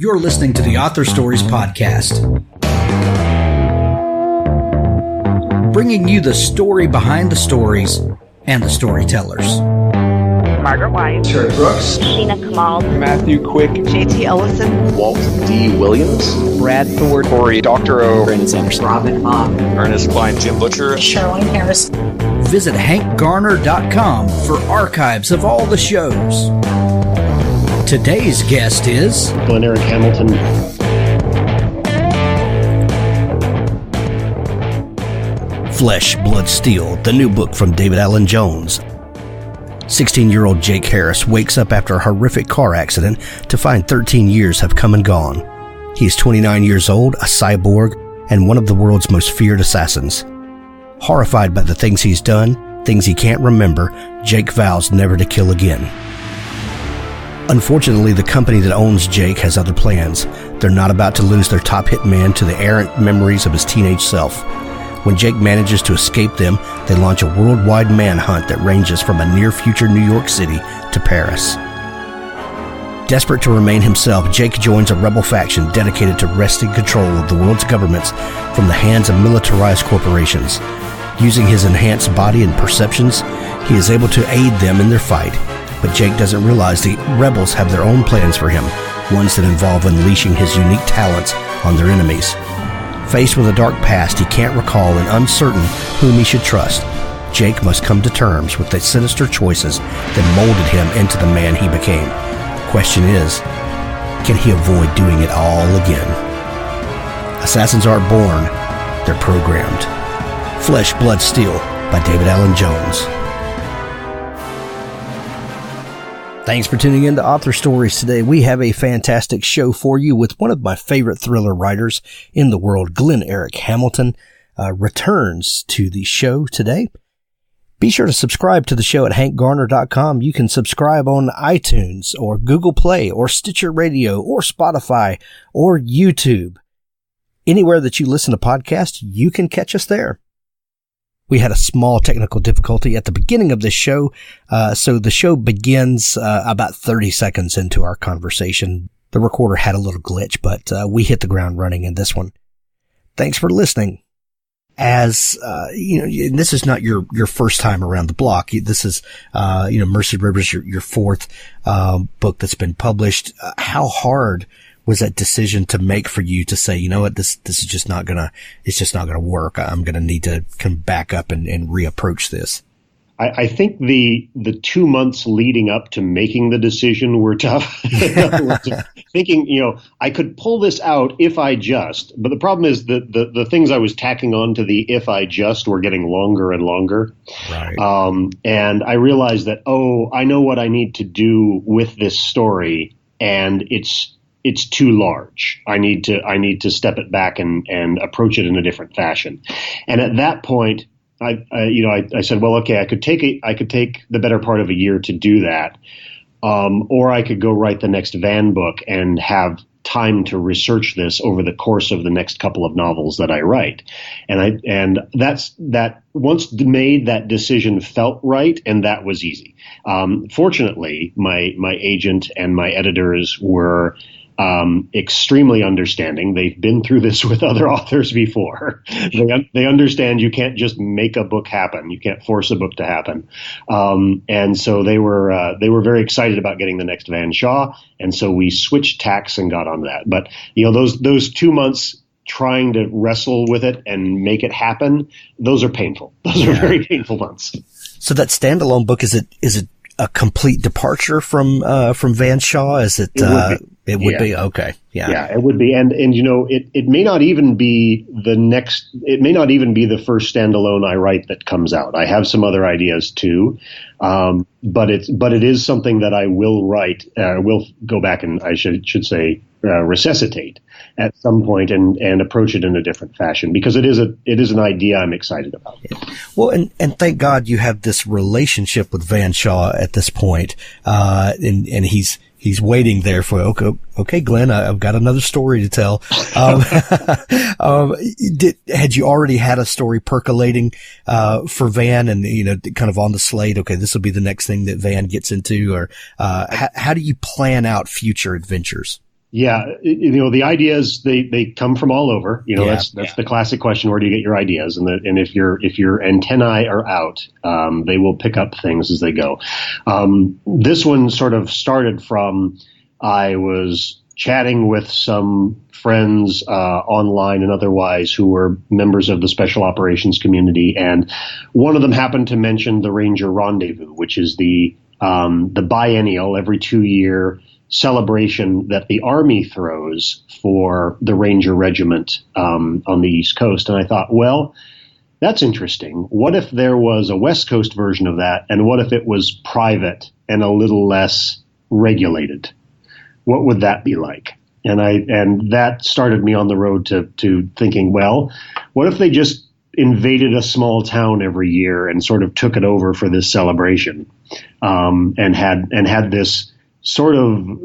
You're listening to the Author Stories Podcast, bringing you the story behind the stories and the storytellers. Margaret White, Terry Brooks, Sheena Kamal, Matthew Quick, J.T. Ellison, Walt D. Williams, Brad Thor, Corey Dr. O, Brandon Sanderson, Robin Mott, Ernest Klein, Jim Butcher, Sherwin Harris. Visit hankgarner.com for archives of all the shows. Today's guest is Glen Erik Hamilton. Flesh, Blood, Steel, the new book from David Allen Jones. 16-year-old Jake Harris wakes up after a horrific car accident to find 13 years have come and gone. He is 29 years old, a cyborg, and one of the world's most feared assassins. Horrified by the things he's done, things he can't remember, Jake vows never to kill again. Unfortunately, the company that owns Jake has other plans. They're not about to lose their top hitman to the errant memories of his teenage self. When Jake manages to escape them, they launch a worldwide manhunt that ranges from a near-future New York City to Paris. Desperate to remain himself, Jake joins a rebel faction dedicated to wresting control of the world's governments from the hands of militarized corporations. Using his enhanced body and perceptions, he is able to aid them in their fight. But Jake doesn't realize the rebels have their own plans for him, ones that involve unleashing his unique talents on their enemies. Faced with a dark past he can't recall and uncertain whom he should trust, Jake must come to terms with the sinister choices that molded him into the man he became. The question is, can he avoid doing it all again? Assassins aren't born, they're programmed. Flesh, Blood, Steel by David Allen Jones. Thanks for tuning in to Author Stories today. We have a fantastic show for you with one of my favorite thriller writers in the world, Glen Erik Hamilton, returns to the show today. Be sure to subscribe to the show at hankgarner.com. You can subscribe on iTunes or Google Play or Stitcher Radio or Spotify or YouTube. Anywhere that you listen to podcasts, you can catch us there. We had a small technical difficulty at the beginning of this show, so the show begins about 30 seconds into our conversation. The recorder had a little glitch, but we hit the ground running in this one. Thanks for listening. As this is not your first time around the block. This is Mercy Rivers, your fourth book that's been published. How hard was that decision to make for you to say, you know what, this is just not gonna work. I'm gonna need to come back up and reapproach this. I think the 2 months leading up to making the decision were tough. Thinking, I could pull this out if I just, but the problem is that the things I was tacking on to the if I just were getting longer and longer. Right. And I realized that, I know what I need to do with this story, and it's too large. I need to step it back and approach it in a different fashion. And at that point, I said, well, okay, I could take the better part of a year to do that. Or I could go write the next Van book and have time to research this over the course of the next couple of novels that I write. And that's once made, that decision felt right, and that was easy. Fortunately, my agent and my editors were extremely understanding. They've been through this with other authors before. They understand you can't just make a book happen. You can't force a book to happen. And so they were very excited about getting the next Van Shaw. And so we switched tacks and got on that. But those 2 months trying to wrestle with it and make it happen, those are painful. Those are very painful months. So that standalone book, is it a complete departure from Van Shaw? Is it? It would be. Okay. Yeah. Yeah, it would be. And it may not even be it may not even be the first standalone I write that comes out. I have some other ideas too. But it is something that I will write, will go back and I should say, resuscitate at some point and approach it in a different fashion, because it is an idea I'm excited about. Yeah. Well, and thank God you have this relationship with Van Shaw at this point. And he's waiting there for, okay, Glenn, I've got another story to tell. Had you already had a story percolating, for Van and, kind of on the slate? Okay, this will be the next thing that Van gets into, or, how do you plan out future adventures? Yeah, the ideas they come from all over. That's the classic question: where do you get your ideas? And if your antennae are out, they will pick up things as they go. This one sort of started from I was chatting with some friends online and otherwise who were members of the special operations community, and one of them happened to mention the Ranger Rendezvous, which is the biennial every 2-year celebration that the Army throws for the Ranger Regiment on the East Coast. And I thought, well, that's interesting. What if there was a West Coast version of that? And what if it was private and a little less regulated? What would that be like? And that started me on the road to thinking, well, what if they just invaded a small town every year and sort of took it over for this celebration, and had this sort of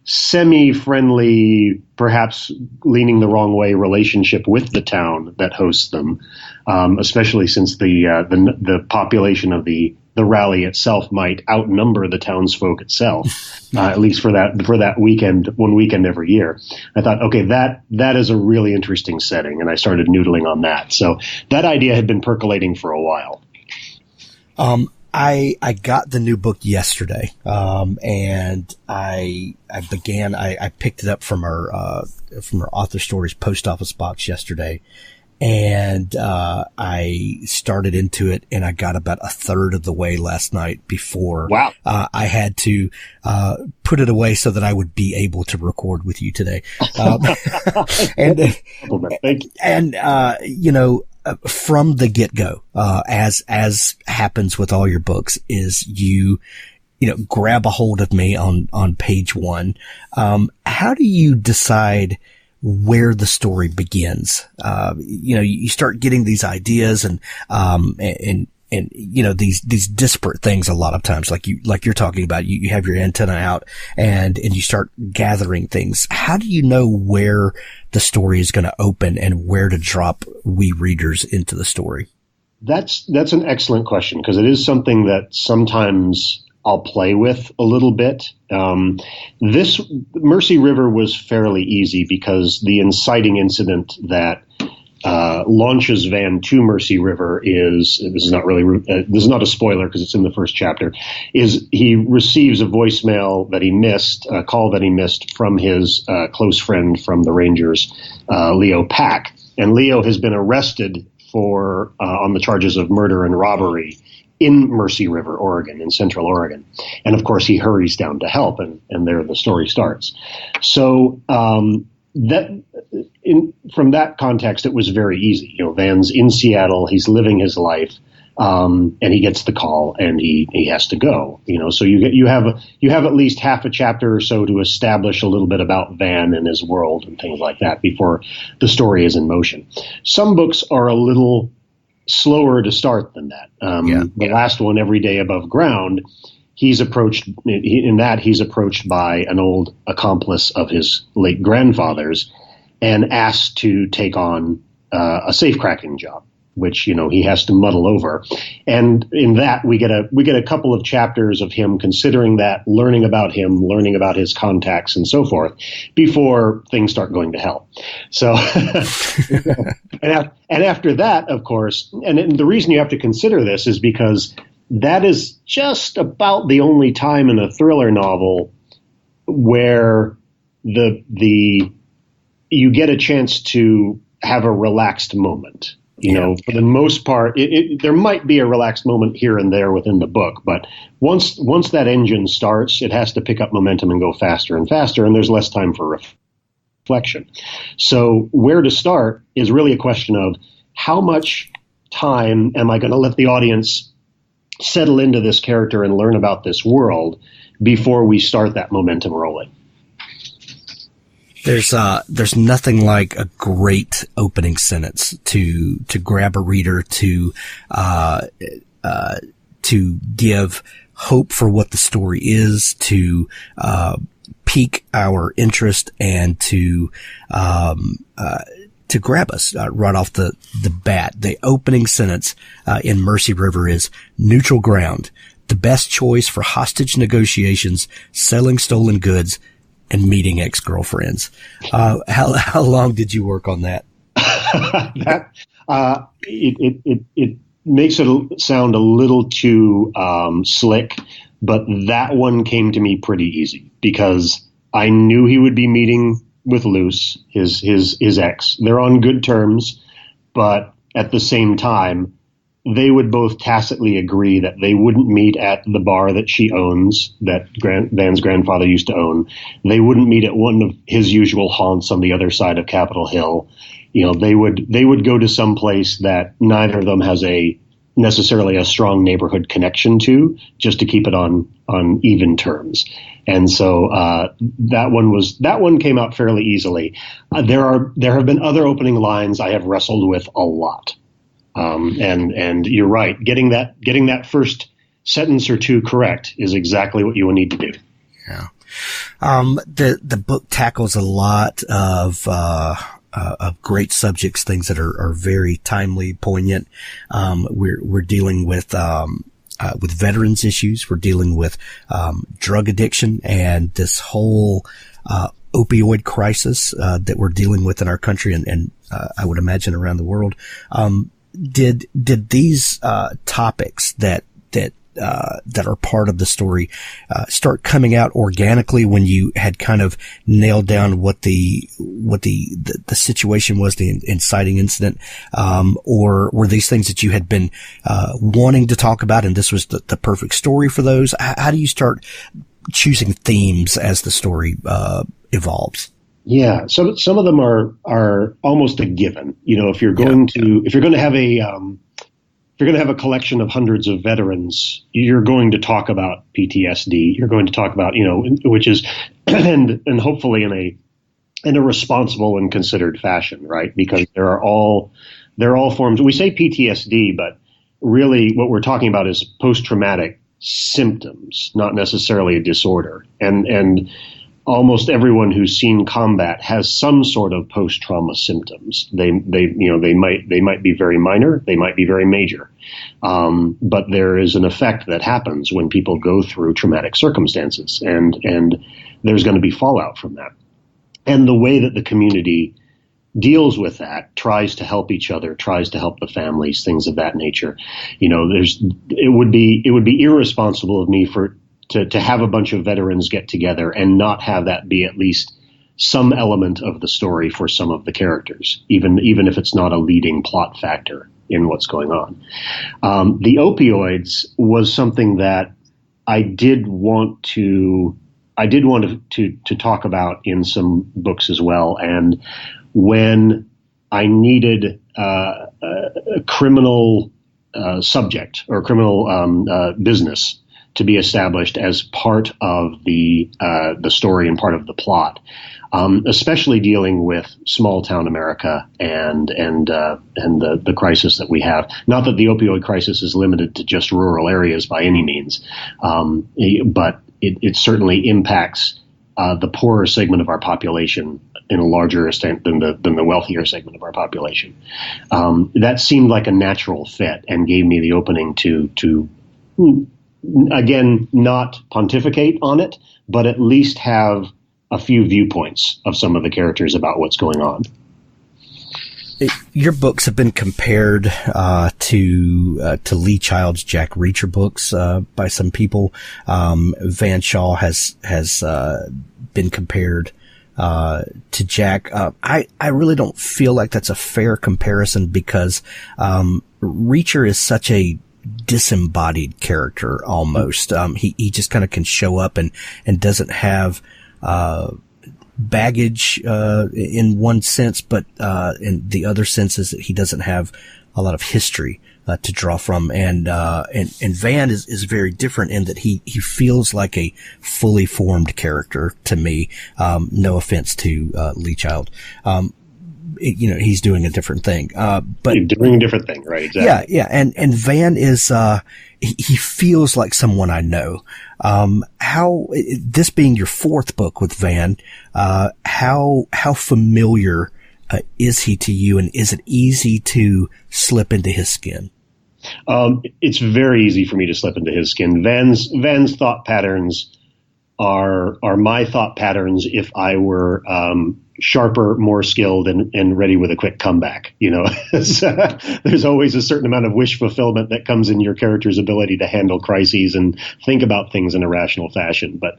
semi-friendly, perhaps leaning the wrong way relationship with the town that hosts them, especially since the population of the rally itself might outnumber the townsfolk itself, at least for that weekend, one weekend every year. I thought, okay, that is a really interesting setting, and I started noodling on that. So that idea had been percolating for a while. I got the new book yesterday, and I picked it up from our Author Stories post office box yesterday, and I started into it, and I got about a third of the way last night before I had to put it away so that I would be able to record with you today. From the get-go, as happens with all your books, is you grab a hold of me on page 1. How do you decide where the story begins? You start getting these ideas and these disparate things a lot of times, like you're talking about, you have your antenna out and you start gathering things. How do you know where the story is going to open and where to drop we readers into the story? That's an excellent question, because it is something that sometimes I'll play with a little bit. This Mercy River was fairly easy because the inciting incident that launches Van to Mercy River this is not a spoiler because it's in the first chapter, is he receives a voicemail that he missed, a call that he missed from his close friend from the Rangers, Leo Pak. And Leo has been arrested on the charges of murder and robbery in Mercy River, Oregon, in Central Oregon. And of course he hurries down to help, and there the story starts. So, from that context, it was very easy. Van's in Seattle, he's living his life, and he gets the call, and he has to go. So you have at least half a chapter or so to establish a little bit about Van and his world and things like that before the story is in motion. Some books are a little slower to start than that. The last one, Every Day Above Ground, he's approached by an old accomplice of his late grandfather's and asked to take on a safecracking job, which he has to muddle over. And in that we get a couple of chapters of him considering that, learning about him, learning about his contacts and so forth before things start going to hell. So and after that, of course, and the reason you have to consider this is because that is just about the only time in a thriller novel where you get a chance to have a relaxed moment. For the most part, there might be a relaxed moment here and there within the book, but once that engine starts, it has to pick up momentum and go faster and faster, and there's less time for reflection. So where to start is really a question of how much time am I going to let the audience settle into this character and learn about this world before we start that momentum rolling. There's nothing like a great opening sentence to grab a reader to give hope for what the story is, to pique our interest, and to grab us right off the bat. The opening sentence in Mercy River is neutral ground, the best choice for hostage negotiations, selling stolen goods, and meeting ex-girlfriends. How long did you work on that? It makes it sound a little too slick, but that one came to me pretty easy because I knew he would be meeting with Luce, his ex. They're on good terms, but at the same time, they would both tacitly agree that they wouldn't meet at the bar that she owns, that Van's grandfather used to own. They wouldn't meet at one of his usual haunts on the other side of Capitol Hill. You know, they would go to some place that neither of them has necessarily a strong neighborhood connection to, just to keep it on even terms. And so that one came out fairly easily. There have been other opening lines I have wrestled with a lot. And you're right. Getting that first sentence or two correct is exactly what you will need to do. Yeah. The book tackles a lot of great subjects, things that are very timely, poignant. We're dealing with veterans issues. We're dealing with, drug addiction and this whole, opioid crisis, that we're dealing with in our country and I would imagine around the world. Did these topics that are part of the story start coming out organically when you had kind of nailed down what the situation was, the inciting incident, or were these things that you had been wanting to talk about and this was the perfect story for those? How do you start choosing themes as the story evolves? Yeah, some of them are almost a given. You know, if you're going to have a collection of hundreds of veterans, you're going to talk about PTSD. You're going to talk about, which is, and hopefully in a responsible and considered fashion, right? Because they're all forms. We say PTSD, but really what we're talking about is post-traumatic symptoms, not necessarily a disorder. And almost everyone who's seen combat has some sort of post-trauma symptoms. They might be very minor, they might be very major, but there is an effect that happens when people go through traumatic circumstances, and there's going to be fallout from that. And the way that the community deals with that, tries to help each other, tries to help the families, things of that nature. It would be irresponsible of me to have a bunch of veterans get together and not have that be at least some element of the story for some of the characters, even if it's not a leading plot factor in what's going on. The opioids was something that I did want to talk about in some books as well. And when I needed a criminal subject or criminal business to be established as part of the story and part of the plot, especially dealing with small town America and the crisis that we have. Not that the opioid crisis is limited to just rural areas by any means, but it certainly impacts the poorer segment of our population in a larger extent than the wealthier segment of our population. That seemed like a natural fit and gave me the opening to again, not pontificate on it, but at least have a few viewpoints of some of the characters about what's going on. Your books have been compared to Lee Child's Jack Reacher books by some people. Van Shaw has been compared to Jack. I really don't feel like that's a fair comparison because Reacher is such a disembodied character almost. He just kind of can show up and doesn't have baggage in one sense, but in the other sense is that he doesn't have a lot of history to draw from. And Van is very different in that he feels like a fully formed character to me. No offense to Lee Child. He's doing a different thing. But he's doing a different thing, right? Exactly. Yeah. And Van is, he feels like someone I know. How, this being your fourth book with Van, how familiar, is he to you, and is it easy to slip into his skin? It's very easy for me to slip into his skin. Van's thought patterns are my thought patterns if I were sharper, more skilled, and ready with a quick comeback. There's always a certain amount of wish fulfillment that comes in your character's ability to handle crises and think about things in a rational fashion. But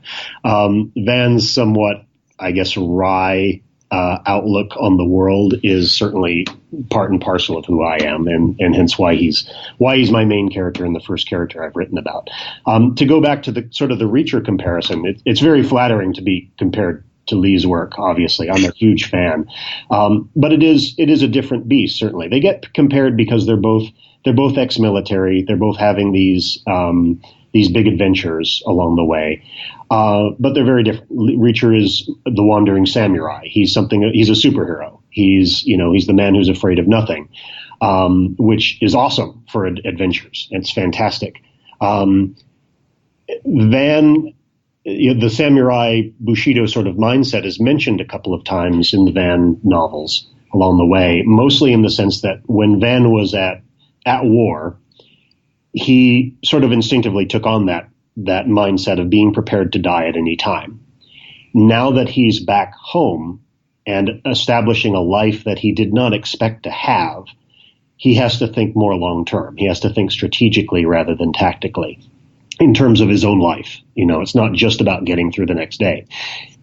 Van's somewhat, I guess, wry outlook on the world is certainly part and parcel of who I am, and hence why he's my main character and the first character I've written about. To go back to the sort of the Reacher comparison, it's very flattering to be compared to Lee's work. Obviously, I'm a huge fan, but it is a different beast. Certainly, they get compared because they're both ex-military. They're both having these big adventures along the way, but they're very different. Reacher is the wandering samurai. He's a superhero. He's the man who's afraid of nothing, which is awesome for adventures. It's fantastic. The samurai Bushido sort of mindset is mentioned a couple of times in the Van novels along the way, mostly in the sense that when Van was at war, he sort of instinctively took on that mindset of being prepared to die at any time. Now that he's back home and establishing a life that he did not expect to have, he has to think more long term. He has to think strategically rather than tactically in terms of his own life. It's not just about getting through the next day.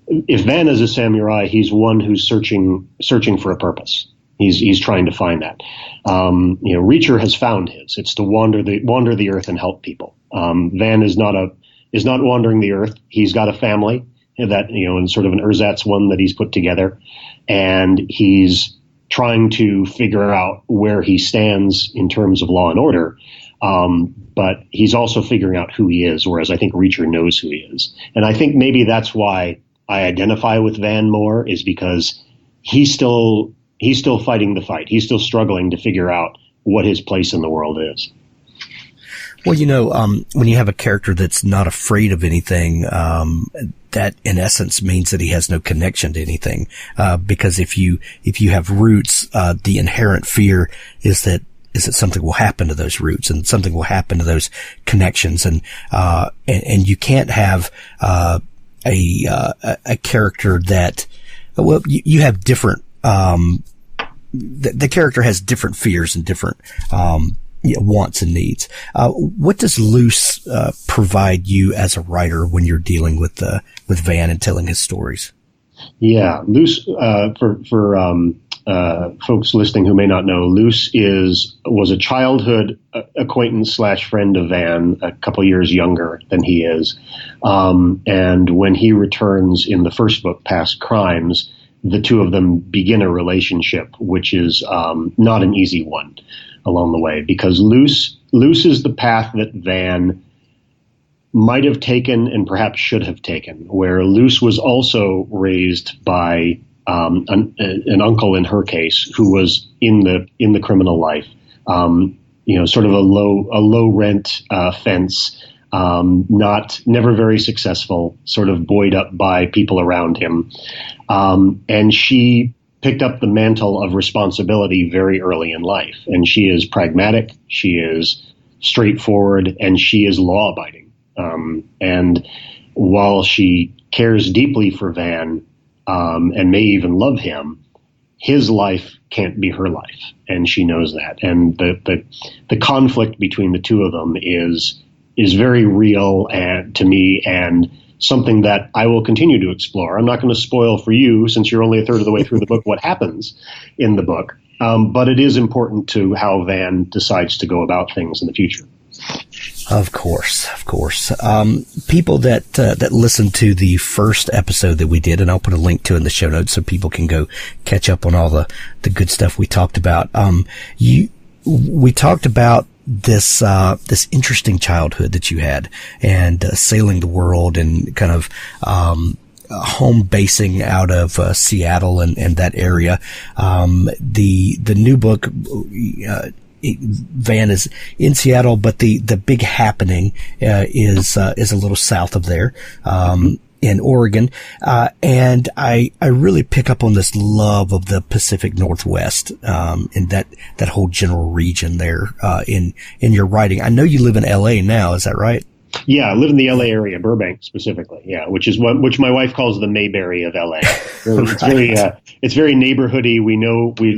If Van is a samurai, he's one who's searching for a purpose. He's trying to find that. Reacher has found his. It's to wander the earth and help people. Van is not wandering the earth. He's got a family that, and sort of an ersatz one that he's put together, and he's trying to figure out where he stands in terms of law and order. But he's also figuring out who he is, whereas I think Reacher knows who he is. And I think maybe that's why I identify with Van more, is because he's still fighting the fight. He's still struggling to figure out what his place in the world is. Well, when you have a character that's not afraid of anything, that in essence means that he has no connection to anything. Because if you have roots, the inherent fear is that something will happen to those roots and something will happen to those connections. And you can't have, a character that, well, you have different, the character has different fears and different, wants and needs. What does Luce, provide you as a writer when you're dealing with Van and telling his stories? Yeah, Luce, for folks listening who may not know, Luce was a childhood acquaintance / friend of Van, a couple years younger than he is. And when he returns in the first book, Past Crimes, the two of them begin a relationship, which is not an easy one along the way, because Luce is the path that Van might have taken and perhaps should have taken, where Luce was also raised by an uncle in her case who was in the criminal life, sort of a low rent fence, never very successful, sort of buoyed up by people around him, and she picked up the mantle of responsibility very early in life, and she is pragmatic, she is straightforward, and she is law abiding. And while she cares deeply for Van, and may even love him, his life can't be her life, and she knows that. And the conflict between the two of them is very real to me, and something that I will continue to explore. I'm not going to spoil for you, since you're only a third of the way through the book, what happens in the book. But it is important to how Van decides to go about things in the future. Of course. People that listen to the first episode that we did, and I'll put a link to in the show notes so people can go catch up on all the good stuff we talked about. We talked about this interesting childhood that you had, and sailing the world and kind of home basing out of Seattle and that area. The new book, Van is in Seattle, but the big happening is a little south of there, in Oregon, and I really pick up on this love of the Pacific Northwest, and that whole general region there in your writing. I know you live in LA now, is that right? Yeah, I live in the LA area, Burbank specifically. Yeah, which my wife calls the Mayberry of LA. It's very neighborhoody. We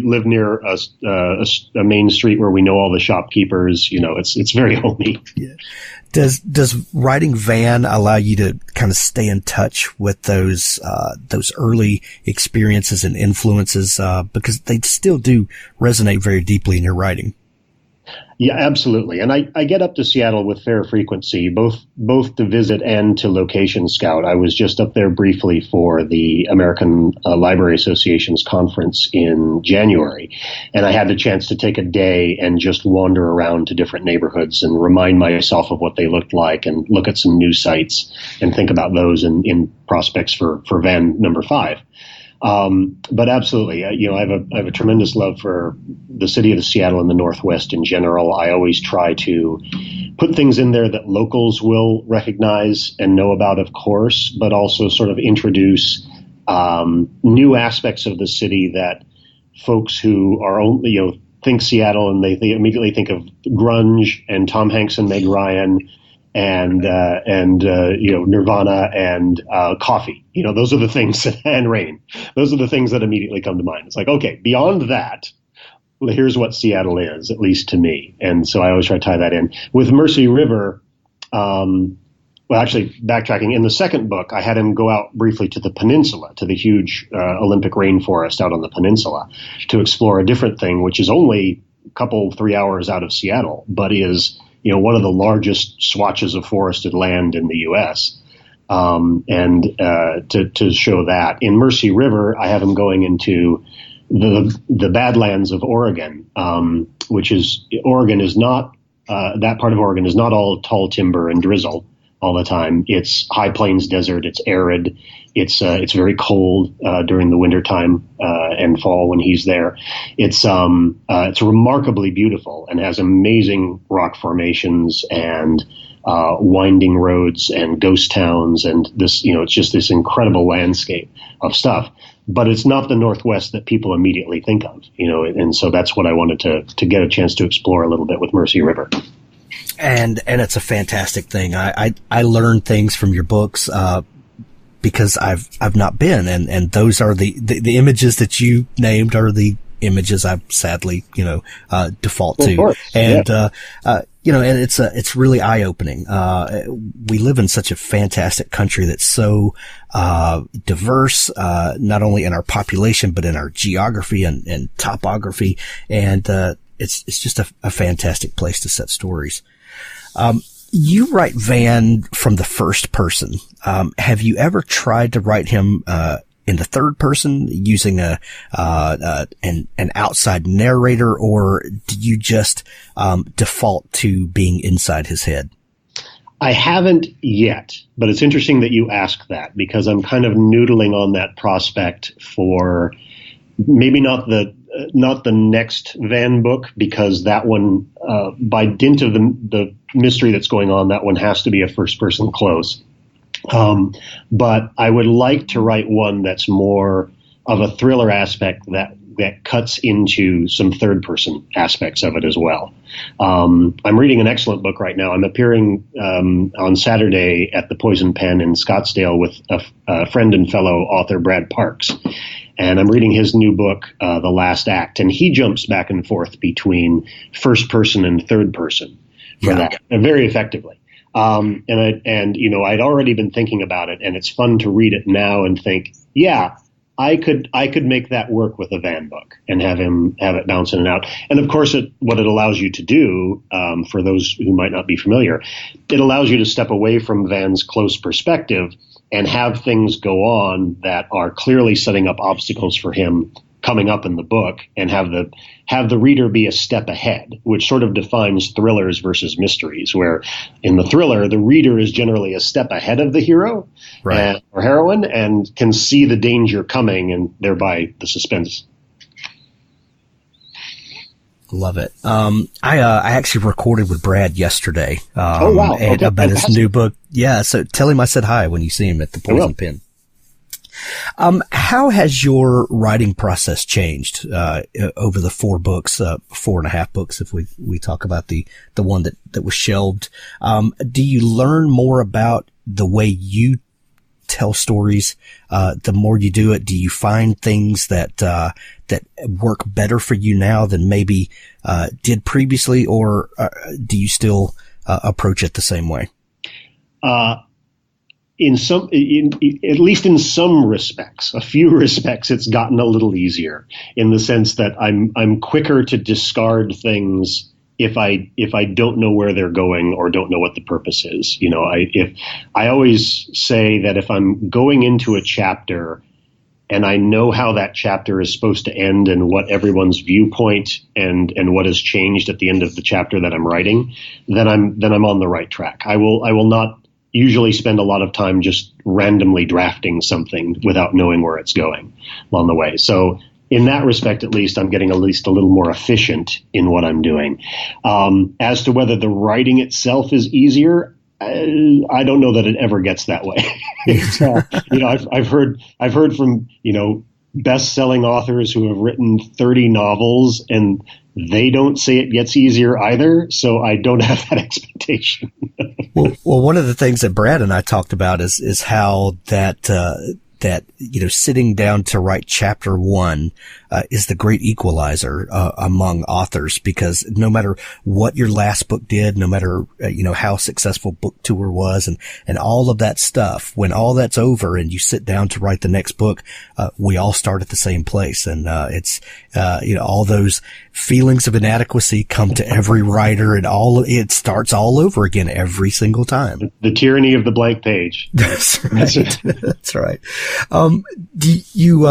live near a main street where we know all the shopkeepers. It's very homey. Yeah. Does writing Van allow you to kind of stay in touch with those early experiences and influences, because they still do resonate very deeply in your writing? Yeah, absolutely. And I get up to Seattle with fair frequency, both to visit and to location scout. I was just up there briefly for the American Library Association's conference in January. And I had the chance to take a day and just wander around to different neighborhoods and remind myself of what they looked like and look at some new sites and think about those in prospects for Van number 5. But absolutely, I have a tremendous love for the city of Seattle and the Northwest in general. I always try to put things in there that locals will recognize and know about, of course, but also sort of introduce new aspects of the city that folks who are only, think Seattle and they immediately think of grunge and Tom Hanks and Meg Ryan and Nirvana and coffee. Those are the things, and rain. Those are the things that immediately come to mind. It's like, okay, beyond that, here's what Seattle is, at least to me. And so I always try to tie that in. With Mercy River, actually, backtracking, in the second book, I had him go out briefly to the peninsula, to the huge Olympic rainforest out on the peninsula, to explore a different thing, which is only a 3 hours out of Seattle, but is one of the largest swatches of forested land in the U.S. And to show that. In Mercy River, I have him going into the Badlands of Oregon, which is Oregon is not that part of Oregon is not all tall timber and drizzle all the time. It's high plains desert. It's arid. It's very cold during the wintertime and fall when he's there. It's remarkably beautiful and has amazing rock formations and winding roads and ghost towns and this, it's just this incredible landscape of stuff. But it's not the Northwest that people immediately think of, and so that's what I wanted to get a chance to explore a little bit with Mercy River. And it's a fantastic thing. I learn things from your books, because I've not been, and those are the images that you named are the images I sadly, default to. And, and it's really eye opening. We live in such a fantastic country that's so, diverse, not only in our population, but in our geography and topography. And, it's just a fantastic place to set stories. You write Van from the first person. Have you ever tried to write him in the third person using an outside narrator, or do you just default to being inside his head? I haven't yet, but it's interesting that you ask that, because I'm kind of noodling on that prospect for maybe not the next Van book, because that one, by dint of the mystery that's going on, that one has to be a first-person close. But I would like to write one that's more of a thriller aspect that cuts into some third-person aspects of it as well. I'm reading an excellent book right now. I'm appearing on Saturday at the Poison Pen in Scottsdale with a friend and fellow author, Brad Parks. And I'm reading his new book, The Last Act, and he jumps back and forth between first person and third person for that very effectively. I'd already been thinking about it, and it's fun to read it now and think, I could make that work with a Van book and have it bounce in and out. And of course, what it allows you to do, for those who might not be familiar, it allows you to step away from Van's close perspective and have things go on that are clearly setting up obstacles for him coming up in the book, and have the reader be a step ahead, which sort of defines thrillers versus mysteries, where in the thriller, the reader is generally a step ahead of the hero or heroine and can see the danger coming, and thereby the suspense. Love it. I actually recorded with Brad yesterday. Oh, wow. About his new book. Yeah. So tell him I said hi when you see him at the Poison Pen. How has your writing process changed over the 4.5 books, if we talk about the one that was shelved? Do you learn more about the way you tell stories the more you do it? Do you find things that work better for you now than maybe did previously, or do you still approach it the same way? At least in some respects, a few respects, it's gotten a little easier in the sense that I'm quicker to discard things if I don't know where they're going or don't know what the purpose is. I always say that if I'm going into a chapter and I know how that chapter is supposed to end and what everyone's viewpoint and what has changed at the end of the chapter that I'm writing, then I'm on the right track. I will not usually spend a lot of time just randomly drafting something without knowing where it's going along the way. So in that respect, at least, I'm getting at least a little more efficient in what I'm doing. As to whether the writing itself is easier, I don't know that it ever gets that way. I've heard from best-selling authors who have written 30 novels, and they don't say it gets easier either. So I don't have that expectation. Well, one of the things that Brad and I talked about is how that sitting down to write chapter 1 is the great equalizer among authors, because no matter what your last book did, no matter how successful book tour was and all of that stuff, when all that's over and you sit down to write the next book, we all start at the same place, and it's all those feelings of inadequacy come to every writer, and it starts all over again every single time. The tyranny of the blank page. That's right. That's right. Do you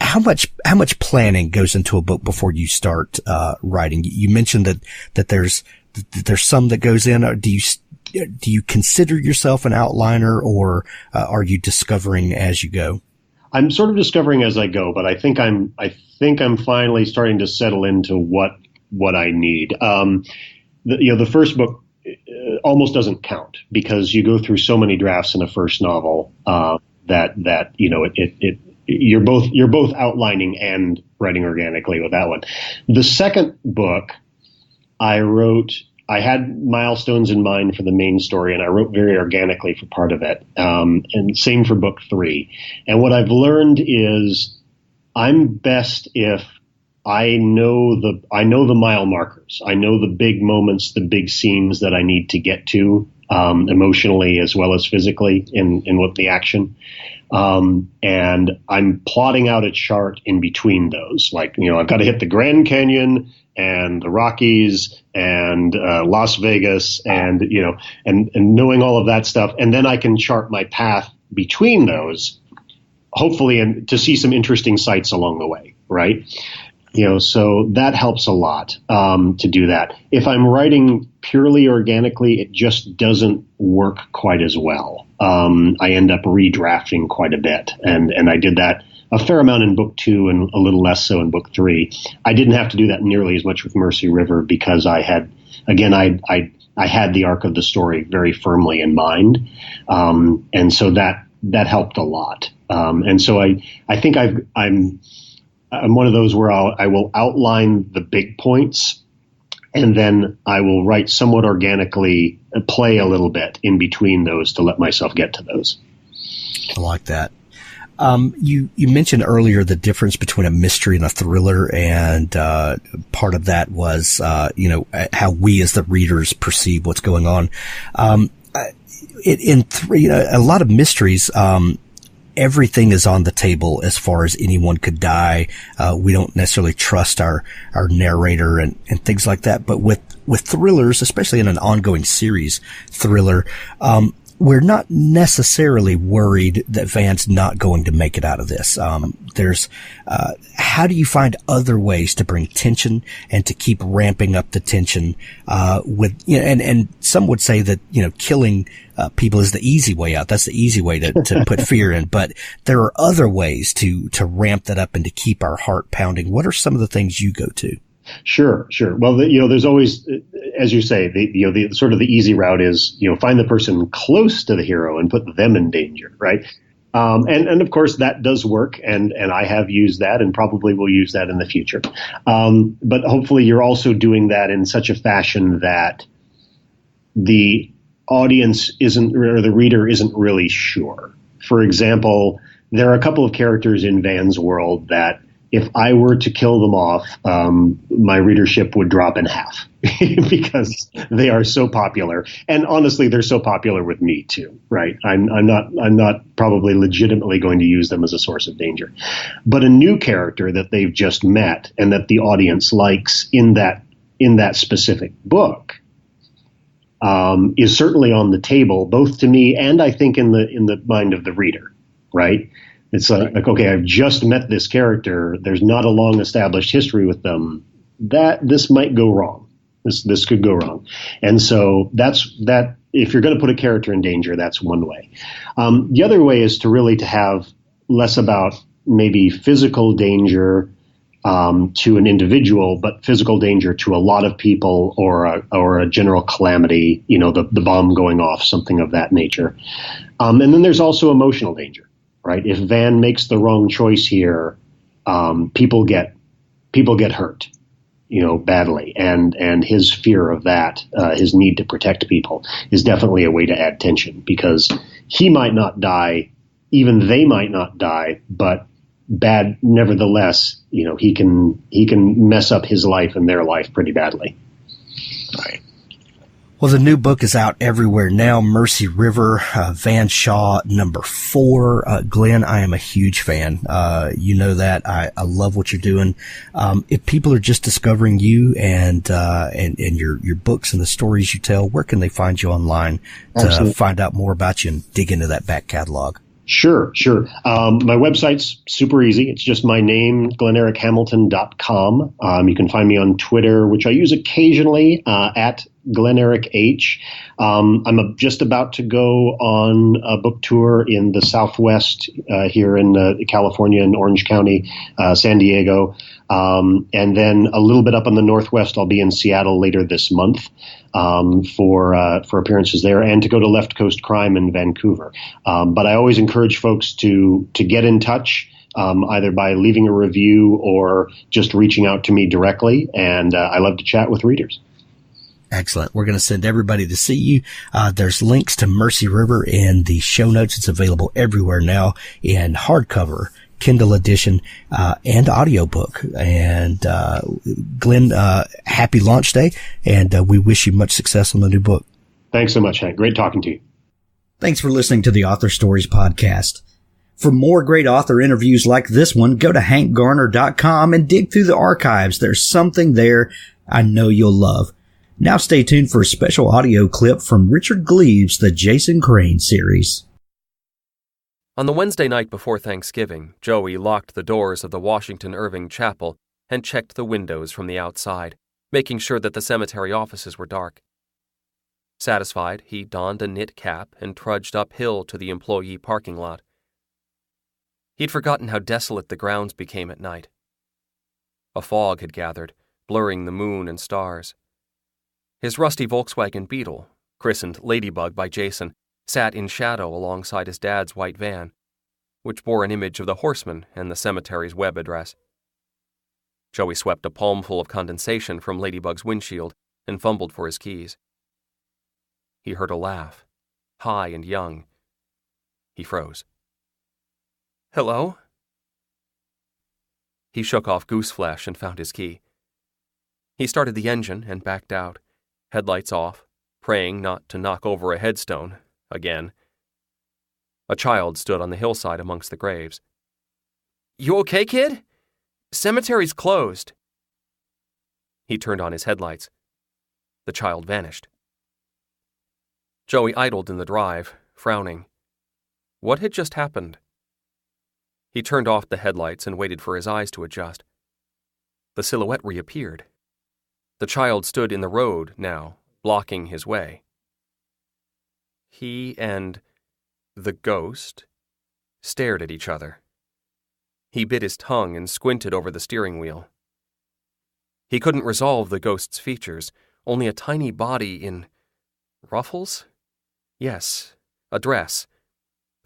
how much planning goes into a book before you start writing? You mentioned that there's some that goes in. Or do you consider yourself an outliner, or are you discovering as you go? I'm sort of discovering as I go, but I think I'm finally starting to settle into what I need. The first book almost doesn't count because you go through so many drafts in a first novel that you're both outlining and writing organically with that one. The second book I had milestones in mind for the main story, and I wrote very organically for part of it. And same for book 3. And what I've learned is I'm best if I know the mile markers. I know the big moments, the big scenes that I need to get to, emotionally as well as physically in what the action. And I'm plotting out a chart in between those. Like, I've got to hit the Grand Canyon and the Rockies and Las Vegas and knowing all of that stuff. And then I can chart my path between those, hopefully, and to see some interesting sights along the way. Right. So that helps a lot to do that. If I'm writing purely organically, it just doesn't work quite as well. I end up redrafting quite a bit. And I did that a fair amount in book 2 and a little less so in book 3. I didn't have to do that nearly as much with Mercy River because I had the arc of the story very firmly in mind. And so that helped a lot. And so I think I'm one of those where I will outline the big points, and then I will write somewhat organically, play a little bit in between those to let myself get to those. I like that. You mentioned earlier the difference between a mystery and a thriller, and part of that was how we as the readers perceive what's going on. A lot of mysteries. Everything is on the table as far as anyone could die. We don't necessarily trust our narrator and things like that. But with thrillers, especially in an ongoing series thriller, we're not necessarily worried that Van's not going to make it out of this. How do you find other ways to bring tension and to keep ramping up the tension, and some would say that, killing people is the easy way out. That's the easy way to put fear in. But there are other ways to ramp that up and to keep our heart pounding. What are some of the things you go to? Sure. Well, there's always, as you say, the sort of the easy route is, find the person close to the hero and put them in danger, right? And of course that does work, and I have used that and probably will use that in the future. But hopefully you're also doing that in such a fashion that the audience isn't, or the reader isn't really sure. For example, there are a couple of characters in Van's world that if I were to kill them off, my readership would drop in half because they are so popular. And honestly, they're so popular with me too, right? I'm not probably legitimately going to use them as a source of danger. But a new character that they've just met and that the audience likes in that specific book is certainly on the table, both to me and I think in the mind of the reader, right? It's like, okay, I've just met this character. There's not a long established history with them. This might go wrong. This could go wrong. And so that's that. If you're going to put a character in danger, that's one way. The other way is to have less about maybe physical danger to an individual, but physical danger to a lot of people, or a general calamity. The bomb going off, something of that nature. And then there's also emotional danger. Right. If Van makes the wrong choice here, people get hurt, badly. And his fear of that, his need to protect people is definitely a way to add tension, because he might not die, even they might not die, but bad, nevertheless, he can mess up his life and their life pretty badly. Right. Well, the new book is out everywhere now. Mercy River, Van Shaw, #4. Glenn, I am a huge fan. You know that. I love what you're doing. If people are just discovering you and your books and the stories you tell, where can they find you online to Absolutely. find out more about you and dig into that back catalog? Sure. My website's super easy. It's just my name, glenerickhamilton.com. You can find me on Twitter, which I use occasionally, at Glen Erik H. I'm just about to go on a book tour in the Southwest, here in California, in Orange County, San Diego. And then a little bit up in the Northwest, I'll be in Seattle later this month for appearances there, and to go to Left Coast Crime in Vancouver. But I always encourage folks to get in touch, either by leaving a review or just reaching out to me directly. And I love to chat with readers. Excellent. We're going to send everybody to see you. There's links to Mercy River in the show notes. It's available everywhere now in hardcover, Kindle edition, and audiobook. And Glenn, happy launch day, and we wish you much success on the new book. Thanks so much, Hank. Great talking to you. Thanks for listening to the Author Stories podcast. For more great author interviews like this one, go to hankgarner.com and dig through the archives. There's something there I know you'll love. Now stay tuned for a special audio clip from Richard Gleaves' The Jason Crane series. On the Wednesday night before Thanksgiving, Joey locked the doors of the Washington Irving Chapel and checked the windows from the outside, making sure that the cemetery offices were dark. Satisfied, he donned a knit cap and trudged uphill to the employee parking lot. He'd forgotten how desolate the grounds became at night. A fog had gathered, blurring the moon and stars. His rusty Volkswagen Beetle, christened Ladybug by Jason, sat in shadow alongside his dad's white van, which bore an image of the horseman and the cemetery's web address. Joey swept a palmful of condensation from Ladybug's windshield and fumbled for his keys. He heard a laugh, high and young. He froze. "Hello?" He shook off gooseflesh and found his key. He started the engine and backed out, headlights off, praying not to knock over a headstone, again. A child stood on the hillside amongst the graves. "You okay, kid? Cemetery's closed." He turned on his headlights. The child vanished. Joey idled in the drive, frowning. What had just happened? He turned off the headlights and waited for his eyes to adjust. The silhouette reappeared. The child stood in the road now, blocking his way. He and the ghost stared at each other. He bit his tongue and squinted over the steering wheel. He couldn't resolve the ghost's features, only a tiny body in ruffles? Yes, a dress.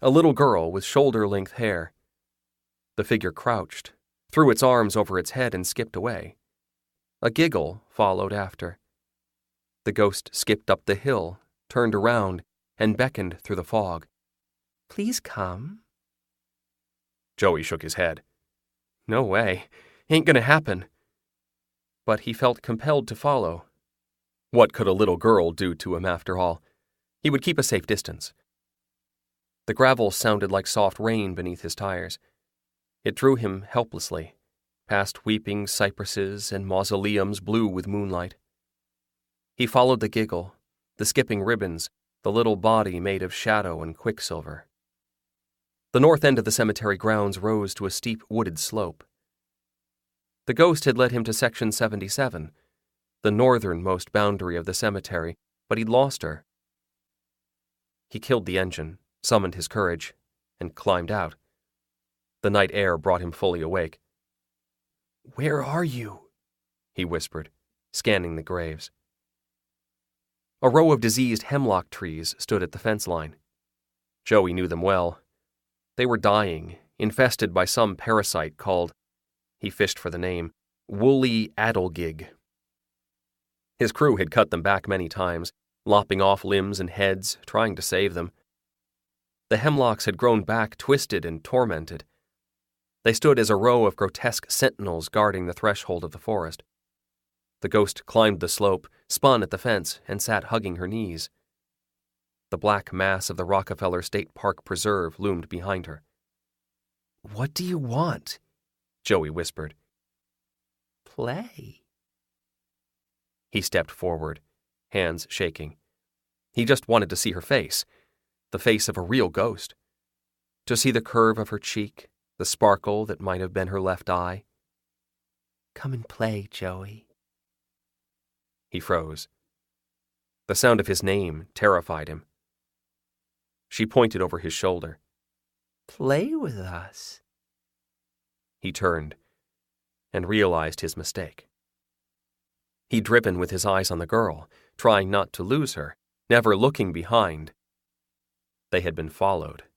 A little girl with shoulder-length hair. The figure crouched, threw its arms over its head and skipped away. A giggle followed after. The ghost skipped up the hill, turned around, and beckoned through the fog. "Please come." Joey shook his head. "No way. Ain't gonna happen." But he felt compelled to follow. What could a little girl do to him after all? He would keep a safe distance. The gravel sounded like soft rain beneath his tires. It drew him helplessly, past weeping cypresses and mausoleums blue with moonlight. He followed the giggle, the skipping ribbons, the little body made of shadow and quicksilver. The north end of the cemetery grounds rose to a steep wooded slope. The ghost had led him to Section 77, the northernmost boundary of the cemetery, but he'd lost her. He killed the engine, summoned his courage, and climbed out. The night air brought him fully awake. "Where are you?" he whispered, scanning the graves. A row of diseased hemlock trees stood at the fence line. Joey knew them well. They were dying, infested by some parasite called, he fished for the name, woolly adelgig. His crew had cut them back many times, lopping off limbs and heads, trying to save them. The hemlocks had grown back twisted and tormented. They stood as a row of grotesque sentinels guarding the threshold of the forest. The ghost climbed the slope, spun at the fence, and sat hugging her knees. The black mass of the Rockefeller State Park Preserve loomed behind her. "What do you want?" Joey whispered. "Play." He stepped forward, hands shaking. He just wanted to see her face, the face of a real ghost. To see the curve of her cheek, the sparkle that might have been her left eye. "Come and play, Joey." He froze. The sound of his name terrified him. She pointed over his shoulder. "Play with us." He turned and realized his mistake. He'd driven with his eyes on the girl, trying not to lose her, never looking behind. They had been followed.